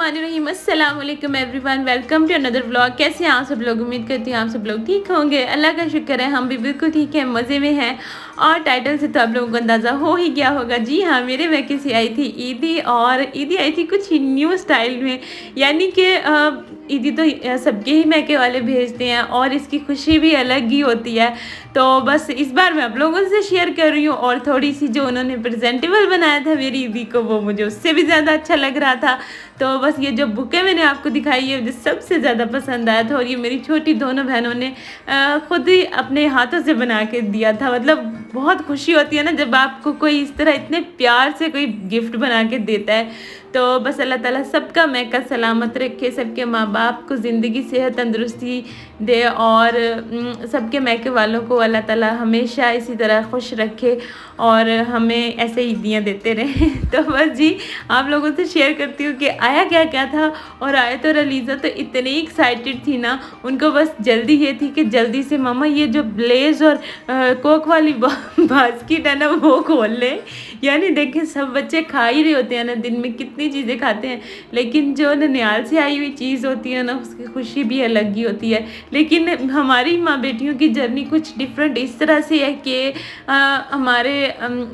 बिस्मिल्लाहिर्रहमानिर्रहीम अस्सलाम वालेकुम everyone, welcome to another vlog. कैसे हैं आप सब लोग? उम्मीद करती हूँ आप सब लोग ठीक होंगे। अल्लाह का शुक्र है हम भी बिल्कुल ठीक हैं, मज़े में हैं। और टाइटल से तो आप लोगों को अंदाज़ा हो ही गया होगा। जी हाँ, मेरे मैके से आई थी ईदी, और ईदी आई थी कुछ न्यू स्टाइल में। यानी कि ईदी तो सबके ही मैके वाले भेजते हैं और इसकी खुशी भी अलग ही होती है। तो बस इस बार मैं आप लोगों से शेयर कर रही हूँ। और थोड़ी सी जो उन्होंने प्रेजेंटेबल बनाया था मेरी ईदी को, वो मुझे उससे भी ज़्यादा अच्छा लग रहा था। तो बस ये जो बुके मैंने आपको दिखाई है मुझे सबसे ज़्यादा पसंद आया था। और ये मेरी छोटी दोनों बहनों ने खुद ही अपने हाथों से बना के दिया था। मतलब बहुत खुशी होती है ना जब आपको कोई इस तरह इतने प्यार से कोई गिफ्ट बना के देता है। तो बस अल्लाह ताला सबका मैका सलामत रखे, सबके माँ बाप को ज़िंदगी सेहत तंदुरुस्ती दे, और सबके मैके वालों को अल्लाह ताला हमेशा इसी तरह खुश रखे और हमें ऐसे ईदियाँ देते रहें। तो बस जी आप लोगों से शेयर करती हूँ कि आया क्या क्या था। और आयत और अलीज़ा तो इतनी एक्साइटेड थी ना, उनको बस जल्दी ये थी कि जल्दी से मामा ये जो ब्लेज़ और कोक वाली बास्केट है ना वो खोल लें। यानी देखें सब बच्चे खा ही रहे होते हैं ना, दिन में कितनी चीज़ें खाते हैं, लेकिन जो ननिहाल से आई हुई चीज़ होती है ना उसकी खुशी भी अलग ही होती है। लेकिन हमारी माँ बेटियों की जर्नी कुछ डिफरेंट इस तरह से है कि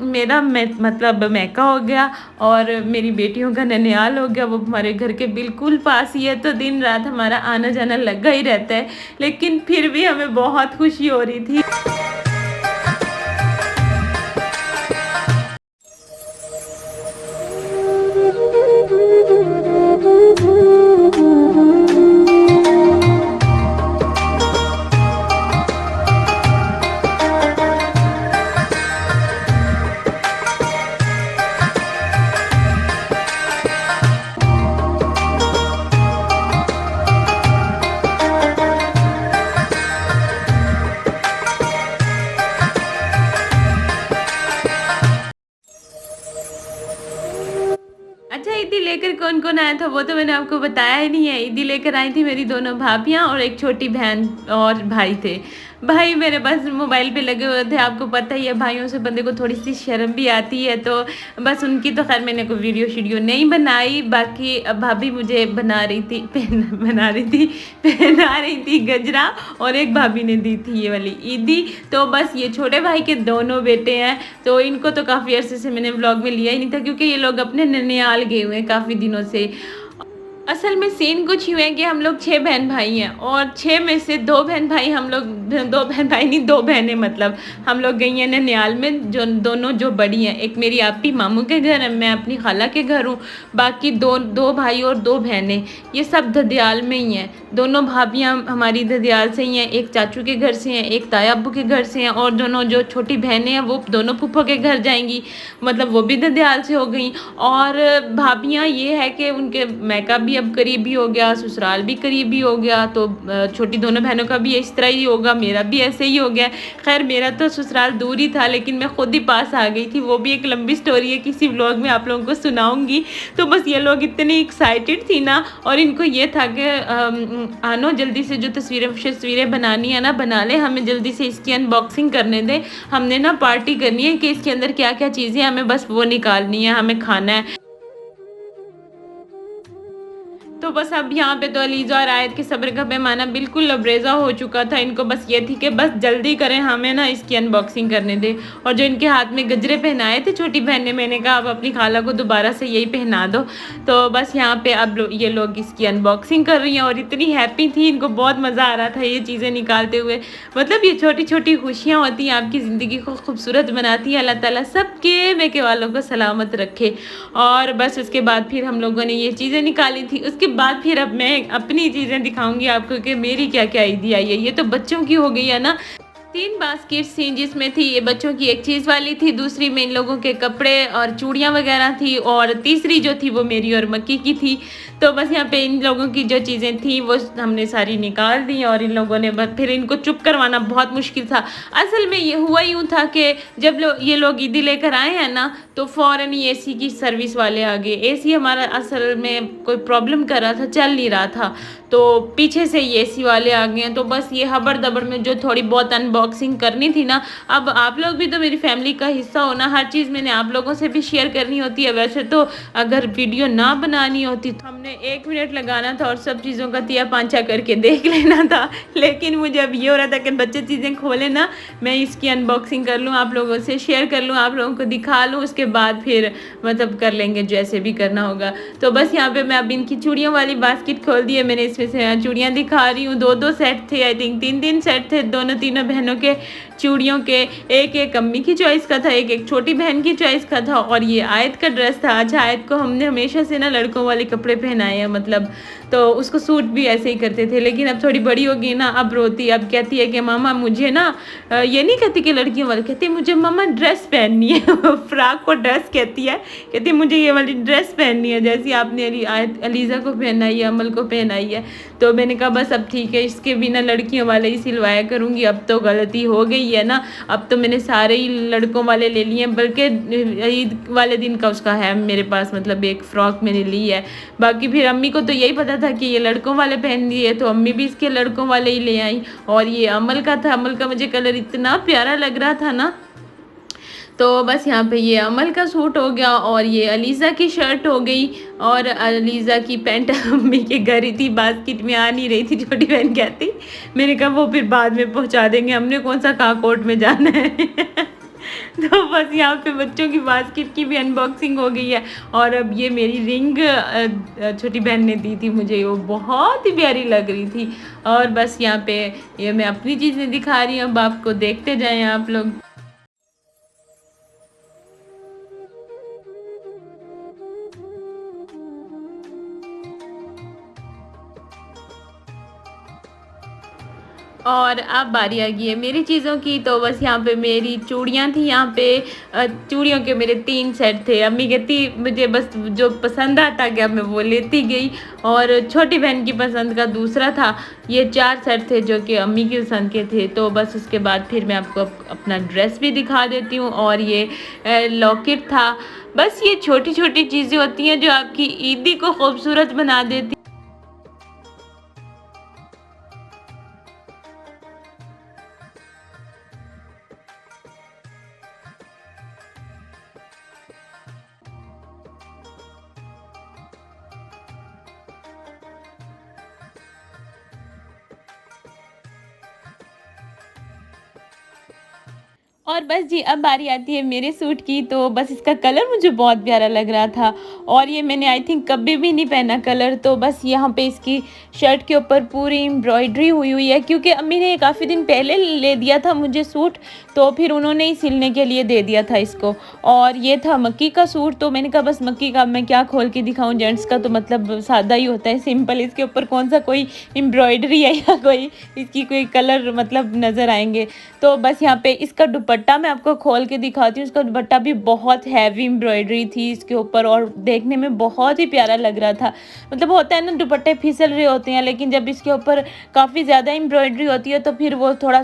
मेरा मतलब मैका हो गया और मेरी बेटियों का ननिहाल हो गया, वो हमारे घर के बिल्कुल पास ही है। तो दिन रात हमारा आना जाना लगा ही रहता है, लेकिन फिर भी हमें बहुत खुशी हो रही थी। अच्छा, ईदी लेकर कौन कौन आया था वो तो मैंने आपको बताया ही नहीं है। ईदी लेकर आई थी मेरी दोनों भाभियाँ और एक छोटी बहन और भाई थे। भाई मेरे बस मोबाइल पे लगे हुए थे। आपको पता ही है भाइयों से बंदे को थोड़ी सी शर्म भी आती है, तो बस उनकी तो खैर मैंने कोई वीडियो शीडियो नहीं बनाई। बाकी भाभी मुझे बना रही थी पहना रही थी गजरा, और एक भाभी ने दी थी ये वाली ईदी। तो बस ये छोटे भाई के दोनों बेटे हैं, तो इनको तो काफ़ी अरसे से मैंने व्लॉग में लिया ही नहीं था क्योंकि ये लोग अपने ननिहाल गए हुए हैं काफ़ी दिनों से। असल में सीन कुछ यूँ है कि हम लोग 6 बहन भाई हैं, और 6 में से 2 बहन भाई हम लोग 2 बहन भाई नहीं 2 बहनें, मतलब हम लोग गई हैं ननिहाल में। जो दोनों जो बड़ी हैं, एक मेरी आपी मामू के घर है, मैं अपनी खाला के घर हूँ। बाकी दो भाई और 2 बहनें ये सब ददियाल में ही हैं। दोनों भाभियाँ हमारी ददियाल से ही हैं, एक चाचू के घर से हैं, एक ताया अब्बू के घर से हैं, और दोनों जो छोटी बहनें हैं वो दोनों फूफो के घर जाएंगी, मतलब वो भी ददियाल से हो गई। और भाभियाँ ये है कि उनके मैका भी अब करीब ही हो गया, ससुराल भी करीब ही हो गया, तो छोटी दोनों बहनों का भी इस तरह ही होगा, मेरा भी ऐसे ही हो गया। खैर मेरा तो ससुराल दूर ही था, लेकिन मैं खुद ही पास आ गई थी। वो भी एक लंबी स्टोरी है, किसी व्लॉग में आप लोगों को सुनाऊंगी। तो बस ये लोग इतनी एक्साइटेड थी ना, और इनको ये था कि आनो जल्दी से जो तस्वीरें बनानी है ना बना ले, हमें जल्दी से इसकी अनबॉक्सिंग करने दें, हमने ना पार्टी करनी है कि इसके अंदर क्या क्या चीज़ें हमें बस वो निकालनी है, हमें खाना है। तो बस अब यहाँ पे तो अलीज़ा और आयत के सब्र का पैमाना बिल्कुल लबरेज़ा हो चुका था। इनको बस ये थी कि बस जल्दी करें, हमें ना इसकी अनबॉक्सिंग करने दें। और जो इनके हाथ में गजरे पहनाए थे छोटी बहन ने, मैंने कहा अब अपनी खाला को दोबारा से यही पहना दो। तो बस यहाँ पे अब ये लोग इसकी अनबॉक्सिंग कर रही हैं, और इतनी हैप्पी थी, इनको बहुत मज़ा आ रहा था ये चीज़ें निकालते हुए। मतलब ये छोटी छोटी खुशियाँ होती हैं, आपकी ज़िंदगी को खूबसूरत बनाती हैं। अल्लाह ताला सबके मैके वालों को सलामत रखे। और बस उसके बाद फिर हम लोगों ने ये चीज़ें निकाली थी। उसके बाद फिर अब मैं अपनी चीज़ें दिखाऊंगी आपको कि मेरी क्या क्या ईदी आई है। ये तो बच्चों की हो गई है ना। 3 बास्केट्स थी, जिसमें थी ये बच्चों की एक चीज़ वाली थी, दूसरी में इन लोगों के कपड़े और चूड़ियाँ वगैरह थी, और तीसरी जो थी वो मेरी और मक्की की थी। तो बस यहाँ पे इन लोगों की जो चीज़ें थी वो हमने सारी निकाल दी, और इन लोगों ने बस फिर इनको चुप करवाना बहुत मुश्किल था। असल में ये हुआ यूँ था कि जब ये लोग ईदी लेकर आए हैं ना, तो फ़ौरन ही एसी की सर्विस वाले आ गए। एसी हमारा असल में कोई प्रॉब्लम कर रहा था, चल नहीं रहा था, तो पीछे से ये एसी वाले आ गए हैं। तो बस ये हबड़ दबड़ में जो थोड़ी बहुत अनबॉक्सिंग करनी थी ना, अब आप लोग भी तो मेरी फैमिली का हिस्सा हो ना, हर चीज़ मैंने आप लोगों से भी शेयर करनी होती है। वैसे तो अगर वीडियो ना बनानी होती तो हमने 1 मिनट लगाना था और सब चीज़ों का तिया पांचा करके देख लेना था, लेकिन मुझे अब ये हो रहा था कि बच्चे चीज़ें खोले ना, मैं इसकी अनबॉक्सिंग कर लूँ, आप लोगों से शेयर कर लूँ, आप लोगों को दिखा लूँ, उसके बाद फिर मतलब कर लेंगे जैसे भी करना होगा। तो बस यहाँ पे मैं अब इनकी चूड़ियों वाली बास्केट खोल दी है मैंने, इसमें से चूड़ियाँ दिखा रही हूँ। 2-2 सेट थे, आई थिंक 3-3 सेट थे, दोनों तीनों बहनों के चूड़ियों के। एक अम्मी की चॉइस का था, एक छोटी बहन की चॉइस का था, और ये आयत का ड्रेस था। अच्छा, आयत को हमने हमेशा से ना लड़कों वाले कपड़े पहनाए हैं, मतलब तो उसको सूट भी ऐसे ही करते थे, लेकिन अब थोड़ी बड़ी हो गई ना, अब रोती, अब कहती है कि मामा मुझे ना ये नहीं कहती कि लड़कियों वाले, कहती है मुझे मामा ड्रेस पहननी है फ्रॉक को ड्रेस कहती है, कहती है मुझे ये वाली ड्रेस पहननी है, जैसी आपने अलीज़ा को पहनाई है, अमल को पहनाई है। तो मैंने कहा बस अब ठीक है, इसके बिना लड़कियों वाले ही सिलवाया करूँगी, अब तो गलती हो गई है ना, अब तो मैंने सारे ही लड़कों वाले ले लिए हैं, बल्कि ईद वाले दिन का उसका है मेरे पास, मतलब एक फ़्रॉक मैंने ली है। बाकी फिर अम्मी को तो यही पता था कि ये लड़कों वाले पहन दिए, तो अम्मी भी इसके लड़कों वाले ही ले आई। और ये अमल का था, अमल का मुझे कलर इतना प्यारा लग रहा था ना, तो बस यहाँ पे ये अमल का सूट हो गया, और ये अलीज़ा की शर्ट हो गई, और अलीज़ा की पैंट अम्मी के घर ही थी, बास्केट में आ नहीं रही थी, छोटी बहन कहती, मैंने कहा वो फिर बाद में पहुँचा देंगे, हमने कौन सा कहाँ कोर्ट में जाना है तो बस यहाँ पे बच्चों की बास्केट की भी अनबॉक्सिंग हो गई है। और अब ये मेरी रिंग छोटी बहन ने दी थी मुझे, वो बहुत ही प्यारी लग रही थी। और बस यहाँ पे ये मैं अपनी चीज़ें दिखा रही हूँ, अब आपको देखते जाएं आप लोग। और अब बारी आ गई है मेरी चीज़ों की, तो बस यहाँ पे मेरी चूड़ियाँ थी, यहाँ पे चूड़ियों के मेरे 3 सेट थे। अम्मी कहती मुझे बस जो पसंद आता गया मैं वो लेती गई, और छोटी बहन की पसंद का दूसरा था। ये 4 सेट थे जो कि अम्मी की पसंद के थे। तो बस उसके बाद फिर मैं आपको अपना ड्रेस भी दिखा देती हूँ, और ये लॉकेट था। बस ये छोटी छोटी चीज़ें होती हैं जो आपकी ईदी को खूबसूरत बना देती। और बस जी अब बारी आती है मेरे सूट की, तो बस इसका कलर मुझे बहुत प्यारा लग रहा था, और ये मैंने आई थिंक कभी भी नहीं पहना कलर। तो बस यहाँ पे इसकी शर्ट के ऊपर पूरी एम्ब्रॉयडरी हुई हुई है, क्योंकि अम्मी ने काफ़ी दिन पहले ले दिया था मुझे सूट, तो फिर उन्होंने ही सिलने के लिए दे दिया था इसको। और ये था मक्की का सूट, तो मैंने कहा बस मक्की का मैं क्या खोल के दिखाऊँ, जेंट्स का तो मतलब सादा ही होता है, सिंपल, इसके ऊपर कौन सा कोई एम्ब्रॉयडरी है या कोई इसकी कोई कलर मतलब नज़र आएंगे। तो बस यहाँ पे इसका दुपट्टा मैं आपको खोल के दिखाती हूँ। इसका दुपट्टा भी बहुत हैवी एम्ब्रॉयडरी थी इसके ऊपर, और देखने में बहुत ही प्यारा लग रहा था। मतलब होता है ना दुपट्टे फिसल रहे होते हैं, लेकिन जब इसके ऊपर काफ़ी ज़्यादा एम्ब्रॉयडरी होती है तो फिर वो थोड़ा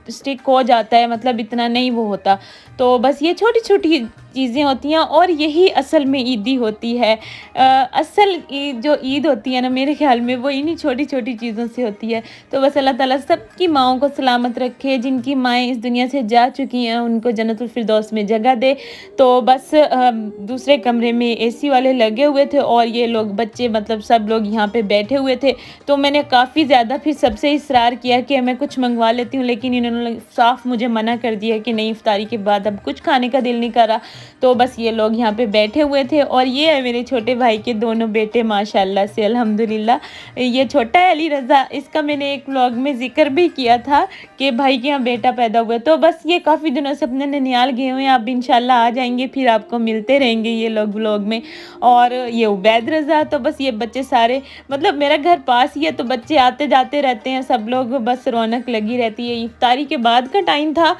स्टिक हो जाता है, मतलब इतना नहीं वो होता। तो बस ये छोटी छोटी चीज़ें होती हैं, और यही असल में ईदी होती है। असल जो ईद होती है ना, मेरे ख्याल में वो इन्हीं छोटी छोटी चीज़ों से होती है। तो बस अल्लाह ताला सबकी माँओं को सलामत रखे, जिनकी माएँ इस दुनिया से जा चुकी हैं उनको जन्नतुल फिरदौस में जगह दे। तो बस दूसरे कमरे में एसी वाले लगे हुए थे, और ये लोग बच्चे मतलब सब लोग यहाँ पे बैठे हुए थे। तो मैंने काफ़ी ज़्यादा फिर सबसे इसरार किया कि मैं कुछ मंगवा लेती हूँ, लेकिन इन्होंने साफ़ मुझे मना कर दिया कि नहीं, इफ्तारी के बाद अब कुछ खाने का दिल नहीं कर रहा। तो बस ये लोग यहाँ पे बैठे हुए थे, और ये है मेरे छोटे भाई के दोनों बेटे, माशाल्लाह से अल्हम्दुलिल्लाह। ये छोटा है अली रज़ा, इसका मैंने एक व्लॉग में ज़िक्र भी किया था कि भाई के यहाँ बेटा पैदा हुआ। तो बस ये काफ़ी दिनों से अपने ननियाल गए हुए हैं, अब इंशाल्लाह आ जाएंगे, फिर आपको मिलते रहेंगे ये लोग व्लॉग में। और ये उबैद रज़ा, तो बस ये बच्चे सारे, मतलब मेरा घर पास ही है, तो बच्चे आते जाते रहते हैं सब लोग, बस रौनक लगी रहती है। इफ्तारी के बाद का टाइम था,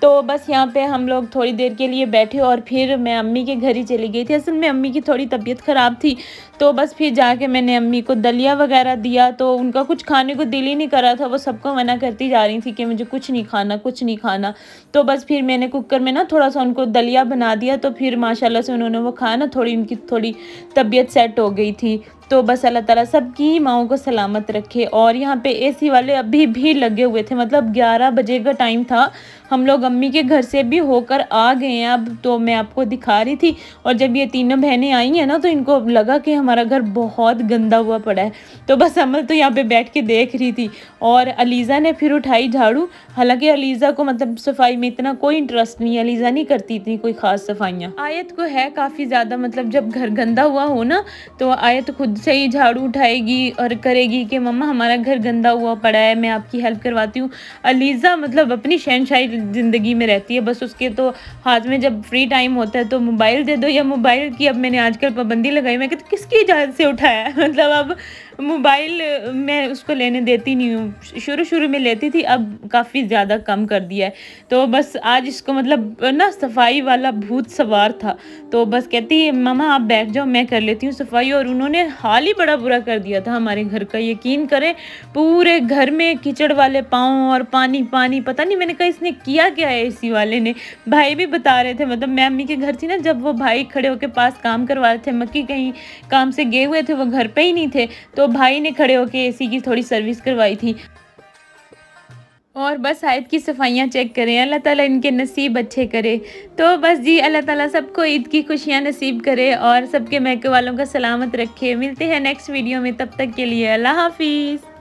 तो बस यहाँ पे हम लोग थोड़ी देर के लिए बैठे, और फिर मैं अम्मी के घर ही चली गई थी। असल में अम्मी की थोड़ी तबीयत ख़राब थी, तो बस फिर जाके मैंने अम्मी को दलिया वगैरह दिया, तो उनका कुछ खाने को दिल ही नहीं कर रहा था, वो सबको मना करती जा रही थी कि मुझे कुछ नहीं खाना, कुछ नहीं खाना। तो बस फिर मैंने कुकर में ना थोड़ा सा उनको दलिया बना दिया, तो फिर माशाल्लाह से उन्होंने वो खाया ना, थोड़ी उनकी थोड़ी तबीयत सेट हो गई थी। तो बस अल्लाह ताला सबकी माओं को सलामत रखे। और यहाँ पे एसी वाले अभी भी लगे हुए थे, मतलब 11 बजे का टाइम था, हम लोग अम्मी के घर से भी होकर आ गए हैं अब। तो मैं आपको दिखा रही थी, और जब ये तीनों बहनें आई हैं ना तो इनको लगा कि हमारा घर बहुत गंदा हुआ पड़ा है। तो बस अमल तो यहाँ पे बैठ के देख रही थी, और अलीज़ा ने फिर उठाई झाड़ू। हालांकि अलीज़ा को मतलब सफाई में इतना कोई इंटरेस्ट नहीं है, अलीज़ा नहीं करती इतनी कोई ख़ास सफाइयाँ। आयत को है काफ़ी ज़्यादा, मतलब जब घर गंदा हुआ हो ना तो आयत खुद से ही झाड़ू उठाएगी और करेगी कि मम्मा हमारा घर गंदा हुआ पड़ा है, मैं आपकी हेल्प करवाती हूँ। अलीज़ा मतलब अपनी शहनशाही ज़िंदगी में रहती है, बस उसके तो हाथ में जब फ्री टाइम होता है तो मोबाइल दे दो, या मोबाइल की अब मैंने आजकल पाबंदी लगाई। मैं कहती किसकी इजाज़त से उठाया है मतलब अब मोबाइल मैं उसको लेने देती नहीं हूँ। शुरू में लेती थी, अब काफ़ी ज़्यादा कम कर दिया है। तो बस आज इसको मतलब ना सफाई वाला भूत सवार था, तो बस कहती है मामा आप बैठ जाओ मैं कर लेती हूँ सफाई। और उन्होंने हाल ही बड़ा बुरा कर दिया था हमारे घर का, यकीन करें पूरे घर में कीचड़ वाले पाँव और पानी पानी, पता नहीं मैंने कहा इसने किया क्या है एसी वाले ने। भाई भी बता रहे थे, मतलब मैं अम्मी के घर थी ना, जब वो भाई खड़े होकर पास काम करवा रहे थे, मक्की कहीं काम से गए हुए थे, वो घर पे ही नहीं थे, तो भाई ने खड़े होकर एसी की थोड़ी सर्विस करवाई थी। और बस आयत की सफाइयाँ चेक करें, अल्लाह ताला इनके नसीब अच्छे करे। तो बस जी अल्लाह ताला सबको ईद की खुशियाँ नसीब करे और सबके मैके वालों का सलामत रखे। मिलते हैं नेक्स्ट वीडियो में, तब तक के लिए अल्लाह हाफिज़।